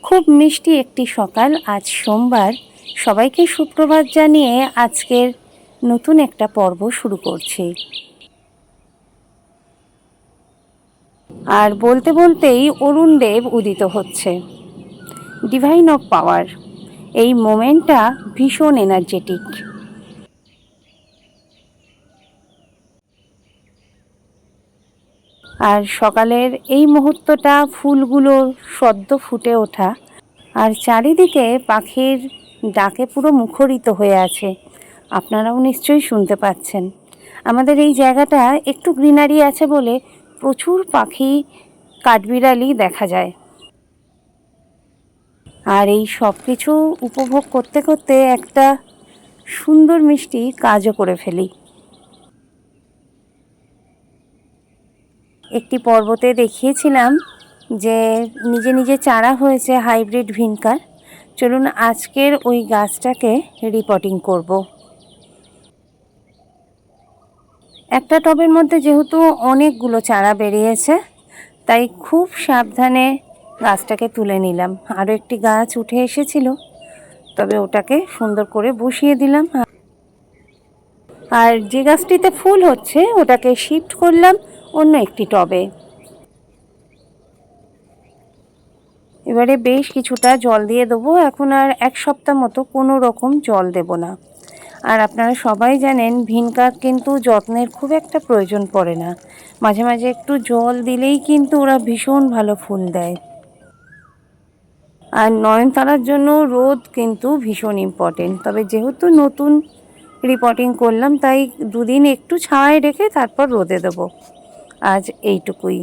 খুব মিষ্টি একটি সকাল, আজ সোমবার। সবাইকে সুপ্রভাত জানিয়ে আজকের নতুন একটা পর্ব শুরু করছি। আর বলতে বলতেই অরুণ দেব উদিত হচ্ছে। ডিভাইন অফ পাওয়ার, এই মোমেন্টটা ভীষণ এনার্জেটিক। আর সকালের এই মুহূর্তটা ফুলগুলো সদ্য ফুটে ওঠা, আর চারিদিকে পাখির ডাকে পুরো মুখরিত হয়ে আছে। আপনারাও নিশ্চয়ই শুনতে পাচ্ছেন। আমাদের এই জায়গাটা একটু গ্রিনারি আছে বলে প্রচুর পাখি, কাঠবিড়ালি দেখা যায়। আর এই সব কিছু উপভোগ করতে করতে একটা সুন্দর মিষ্টি কাজও করে ফেলি। একটি পর্বতে দেখিয়েছিলাম যে নিজে নিজে চারা হয়েছে হাইব্রিড ভিনকার। চলুন আজকের ওই গাছটাকে রিপোর্টিং করব। একটা টবের মধ্যে যেহেতু অনেকগুলো চারা বেরিয়েছে, তাই খুব সাবধানে গাছটাকে তুলে নিলাম। আরও একটি গাছ উঠে এসেছিল, তবে ওটাকে সুন্দর করে বসিয়ে দিলাম। আর যে গাছটিতে ফুল হচ্ছে ওটাকে শিফট করলাম অন্য একটি টবে। এবারে বেশ কিছুটা জল দিয়ে দেবো। এখন আর এক সপ্তাহ মতো কোনো রকম জল দেব না। আর আপনারা সবাই জানেন ভিনকার কিন্তু যত্নের খুব একটা প্রয়োজন পড়ে না, মাঝে মাঝে একটু জল দিলেই কিন্তু ওরা ভীষণ ভালো ফুল দেয়। আর নয়নতারার জন্য রোদ কিন্তু ভীষণ ইম্পর্টেন্ট। তবে যেহেতু নতুন রিপোর্টিং করলাম, তাই দুদিন একটু ছায়ায় রেখে তারপর রোদে দেবো। আজ এইটুকুই।